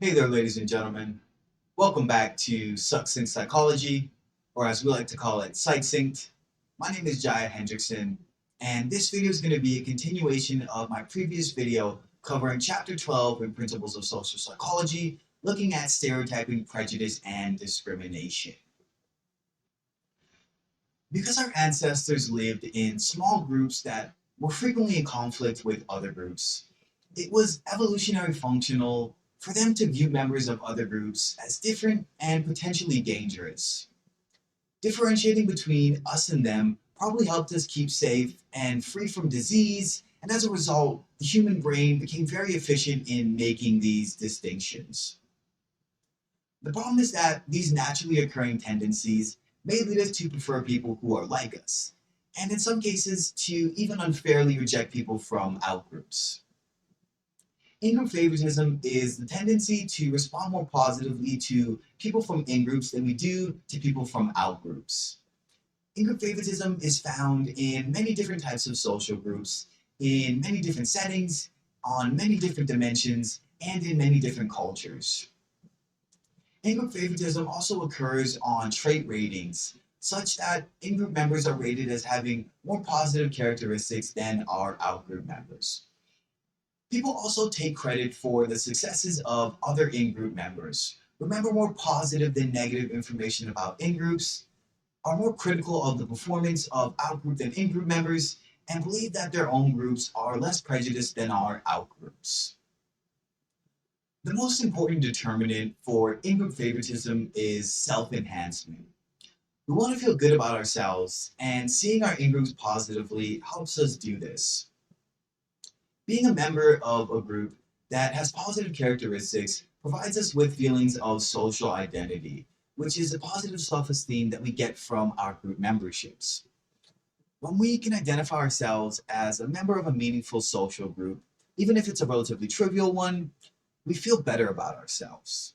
Hey there, ladies and gentlemen. Welcome back to Succinct Psychology, or as we like to call it, Succinct. My name is Jaia Hendrickson, and this video is going to be a continuation of my previous video covering Chapter 12 in Principles of Social Psychology, looking at stereotyping, prejudice, and discrimination. Because our ancestors lived in small groups that were frequently in conflict with other groups, it was evolutionary functional for them to view members of other groups as different and potentially dangerous. Differentiating between us and them probably helped us keep safe and free from disease, and as a result, the human brain became very efficient in making these distinctions. The problem is that these naturally occurring tendencies may lead us to prefer people who are like us, and in some cases, to even unfairly reject people from outgroups. In-group favoritism is the tendency to respond more positively to people from in-groups than we do to people from out-groups. In-group favoritism is found in many different types of social groups, in many different settings, on many different dimensions, and in many different cultures. In-group favoritism also occurs on trait ratings, such that in-group members are rated as having more positive characteristics than our out-group members. People also take credit for the successes of other in-group members, remember more positive than negative information about in-groups, are more critical of the performance of out-group than in-group members, and believe that their own groups are less prejudiced than our out-groups. The most important determinant for in-group favoritism is self-enhancement. We want to feel good about ourselves, and seeing our in-groups positively helps us do this. Being a member of a group that has positive characteristics provides us with feelings of social identity, which is a positive self-esteem that we get from our group memberships. When we can identify ourselves as a member of a meaningful social group, even if it's a relatively trivial one, we feel better about ourselves.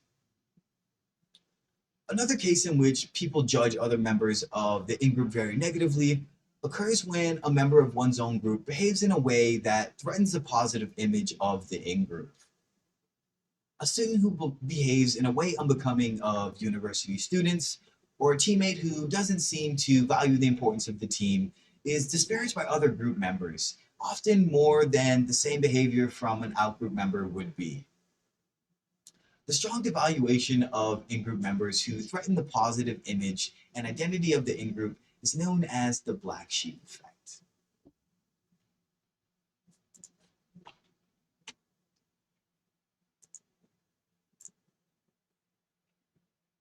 Another case in which people judge other members of the in-group very negatively occurs when a member of one's own group behaves in a way that threatens the positive image of the in-group. A student who behaves in a way unbecoming of university students, or a teammate who doesn't seem to value the importance of the team, is disparaged by other group members, often more than the same behavior from an out-group member would be. The strong devaluation of in-group members who threaten the positive image and identity of the in-group is known as the black sheep effect.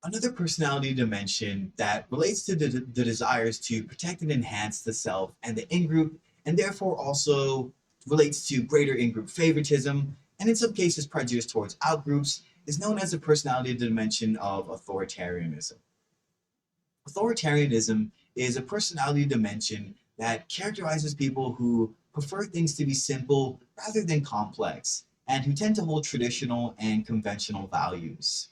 Another personality dimension that relates to the desires to protect and enhance the self and the in-group, and therefore also relates to greater in-group favoritism, and in some cases prejudice towards out-groups, is known as the personality dimension of authoritarianism. Authoritarianism is a personality dimension that characterizes people who prefer things to be simple rather than complex, and who tend to hold traditional and conventional values.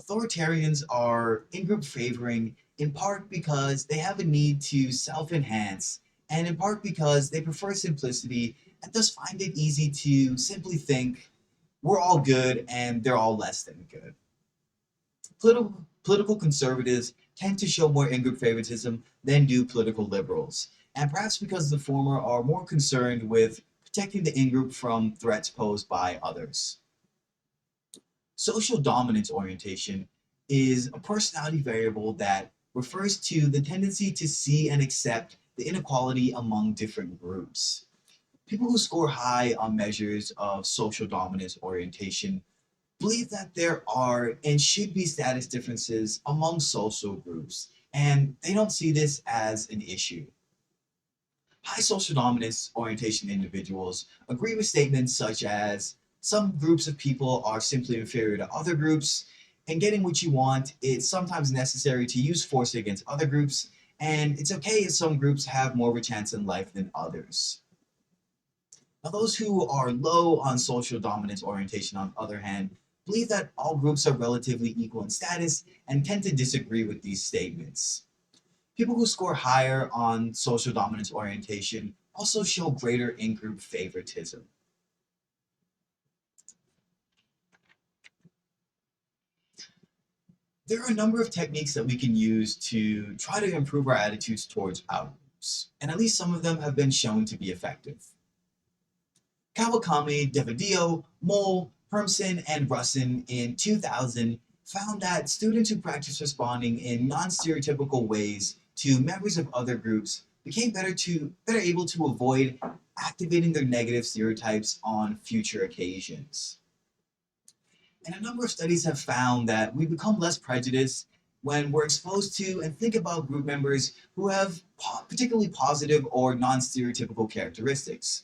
Authoritarians are in-group favoring in part because they have a need to self-enhance, and in part because they prefer simplicity and thus find it easy to simply think, we're all good and they're all less than good. Political conservatives tend to show more in-group favoritism than do political liberals, and perhaps because the former are more concerned with protecting the in-group from threats posed by others. Social dominance orientation is a personality variable that refers to the tendency to see and accept the inequality among different groups. People who score high on measures of social dominance orientation believe that there are and should be status differences among social groups, and they don't see this as an issue. High social dominance orientation individuals agree with statements such as, some groups of people are simply inferior to other groups, and getting what you want, it's sometimes necessary to use force against other groups, and it's okay if some groups have more of a chance in life than others. Now, those who are low on social dominance orientation, on the other hand, believe that all groups are relatively equal in status and tend to disagree with these statements. People who score higher on social dominance orientation also show greater in-group favoritism. There are a number of techniques that we can use to try to improve our attitudes towards outgroups, and at least some of them have been shown to be effective. Kawakami, Devadio, Mole, Hermsen, and Russin in 2000 found that students who practice responding in non-stereotypical ways to members of other groups became better able to avoid activating their negative stereotypes on future occasions. And a number of studies have found that we become less prejudiced when we're exposed to and think about group members who have particularly positive or non-stereotypical characteristics.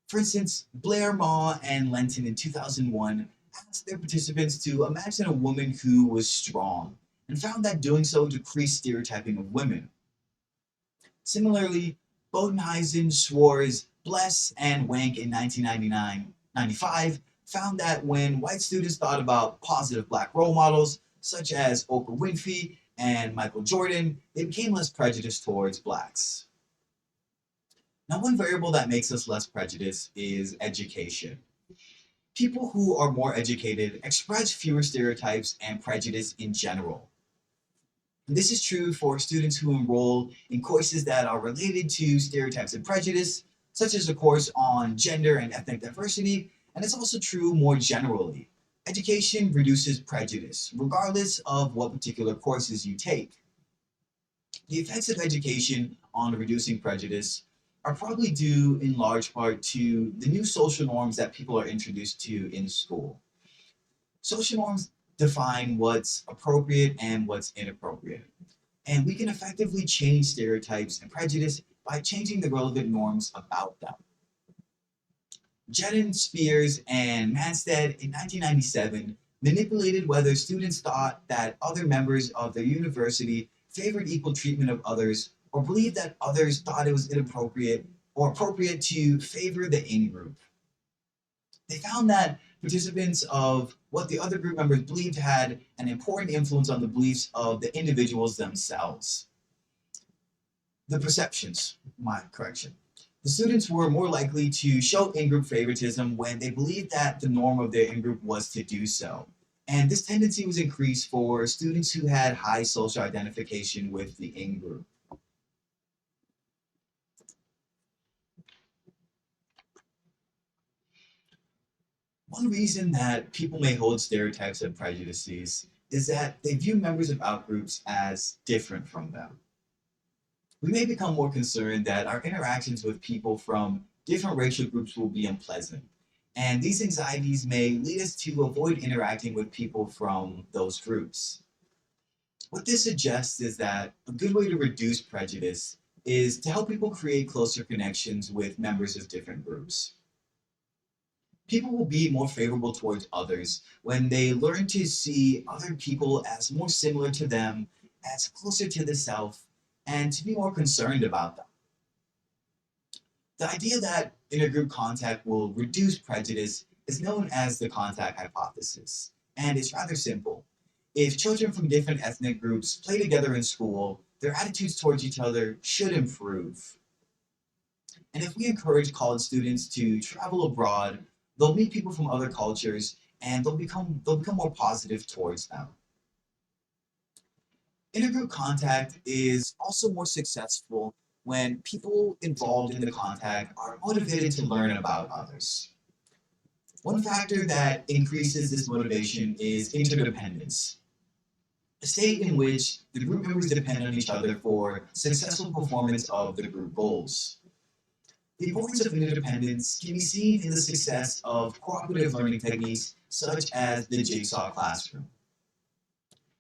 For instance, Blair, Ma, and Lenton in 2001 asked their participants to imagine a woman who was strong and found that doing so decreased stereotyping of women. Similarly, Bodenheisen, Schwarz, Bless, and Wank in 1995 found that when white students thought about positive black role models, such as Oprah Winfrey and Michael Jordan, they became less prejudiced towards blacks. Now, one variable that makes us less prejudiced is education. People who are more educated express fewer stereotypes and prejudice in general. And this is true for students who enroll in courses that are related to stereotypes and prejudice, such as a course on gender and ethnic diversity, and it's also true more generally. Education reduces prejudice, regardless of what particular courses you take. The effects of education on reducing prejudice are probably due in large part to the new social norms that people are introduced to in school. Social norms define what's appropriate and what's inappropriate, and we can effectively change stereotypes and prejudice by changing the relevant norms about them. Jedden, Spears, and Manstead in 1997 manipulated whether students thought that other members of their university favored equal treatment of others or believed that others thought it was inappropriate or appropriate to favor the in-group. They found that participants of what the other group members believed had an important influence on the beliefs of the individuals themselves. The perceptions, my correction. The students were more likely to show in-group favoritism when they believed that the norm of their in-group was to do so. And this tendency was increased for students who had high social identification with the in-group. One reason that people may hold stereotypes and prejudices is that they view members of outgroups as different from them. We may become more concerned that our interactions with people from different racial groups will be unpleasant, and these anxieties may lead us to avoid interacting with people from those groups. What this suggests is that a good way to reduce prejudice is to help people create closer connections with members of different groups. People will be more favorable towards others when they learn to see other people as more similar to them, as closer to the self, and to be more concerned about them. The idea that intergroup contact will reduce prejudice is known as the contact hypothesis, and it's rather simple. If children from different ethnic groups play together in school, their attitudes towards each other should improve. And if we encourage college students to travel abroad, they'll meet people from other cultures and they'll become more positive towards them. Intergroup contact is also more successful when people involved in the contact are motivated to learn about others. One factor that increases this motivation is interdependence, a state in which the group members depend on each other for successful performance of the group goals. The importance of interdependence can be seen in the success of cooperative learning techniques such as the jigsaw classroom.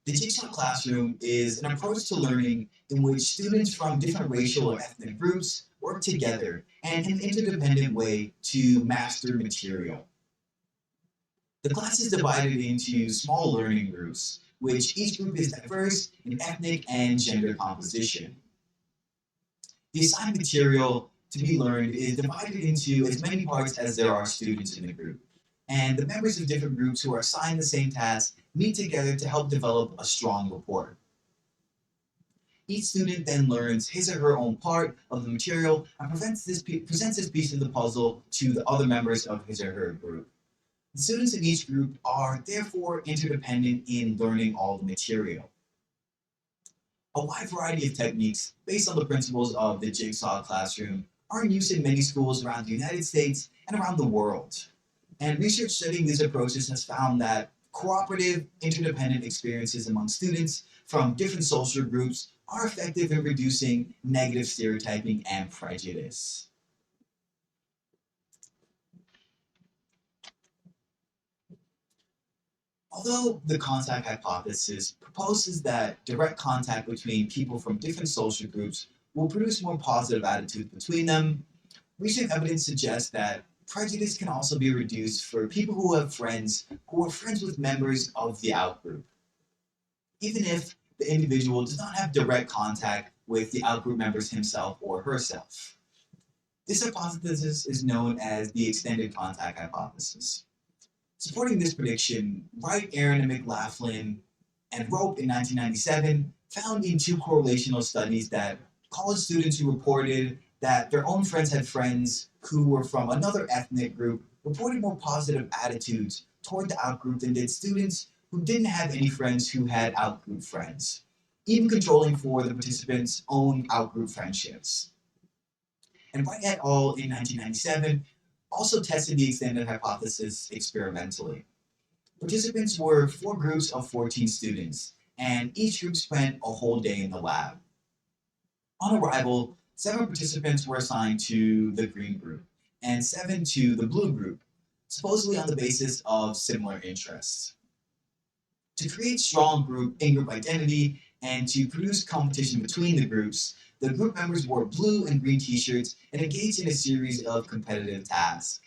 The jigsaw classroom is an approach to learning in which students from different racial or ethnic groups work together and in an interdependent way to master material. The class is divided into small learning groups, which each group is diverse in ethnic and gender composition. The assigned material to be learned is divided into as many parts as there are students in the group, and the members of different groups who are assigned the same task meet together to help develop a strong rapport. Each student then learns his or her own part of the material and presents this piece of the puzzle to the other members of his or her group. The students in each group are therefore interdependent in learning all the material. A wide variety of techniques based on the principles of the jigsaw classroom are in use in many schools around the United States and around the world. And research studying these approaches has found that cooperative, interdependent experiences among students from different social groups are effective in reducing negative stereotyping and prejudice. Although the contact hypothesis proposes that direct contact between people from different social groups will produce more positive attitudes between them, recent evidence suggests that prejudice can also be reduced for people who have friends who are friends with members of the outgroup, even if the individual does not have direct contact with the outgroup members himself or herself. This hypothesis is known as the extended contact hypothesis. Supporting this prediction, Wright, Aaron, and McLaughlin and Rope in 1997 found in two correlational studies that college students who reported that their own friends had friends who were from another ethnic group reported more positive attitudes toward the outgroup than did students who didn't have any friends who had outgroup friends, even controlling for the participants' own outgroup friendships. And Wright et al. In 1997 also tested the extended hypothesis experimentally. Participants were four groups of 14 students, and each group spent a whole day in the lab. On arrival, 7 participants were assigned to the green group, and 7 to the blue group, supposedly on the basis of similar interests. To create strong in-group identity and to produce competition between the groups, the group members wore blue and green t-shirts and engaged in a series of competitive tasks.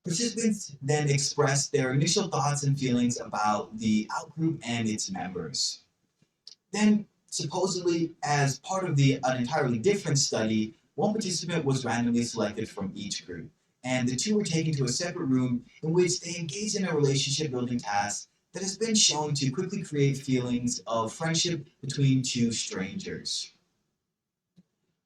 Participants then expressed their initial thoughts and feelings about the outgroup and its members. Then, supposedly, as part of an entirely different study, one participant was randomly selected from each group, and the two were taken to a separate room in which they engaged in a relationship-building task that has been shown to quickly create feelings of friendship between two strangers.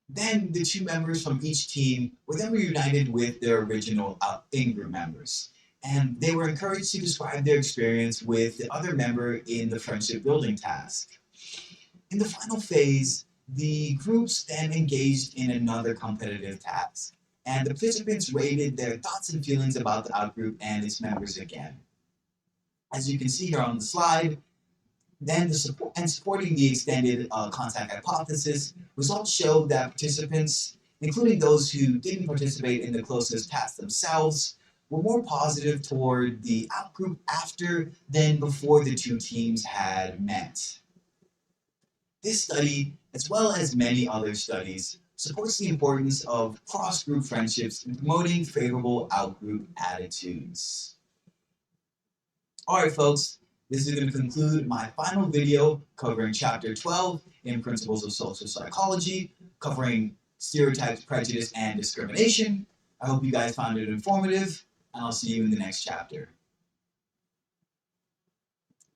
Then the two members from each team were then reunited with their original in-group members, and they were encouraged to describe their experience with the other member in the friendship building task. In the final phase, the groups then engaged in another competitive task, and the participants rated their thoughts and feelings about the outgroup and its members again. As you can see here on the slide, then supporting the extended contact hypothesis, results showed that participants, including those who didn't participate in the closest task themselves, were more positive toward the outgroup after than before the two teams had met. This study, as well as many other studies, supports the importance of cross-group friendships in promoting favorable outgroup attitudes. Alright folks, this is going to conclude my final video covering Chapter 12 in Principles of Social Psychology, covering stereotypes, prejudice, and discrimination. I hope you guys found it informative, and I'll see you in the next chapter.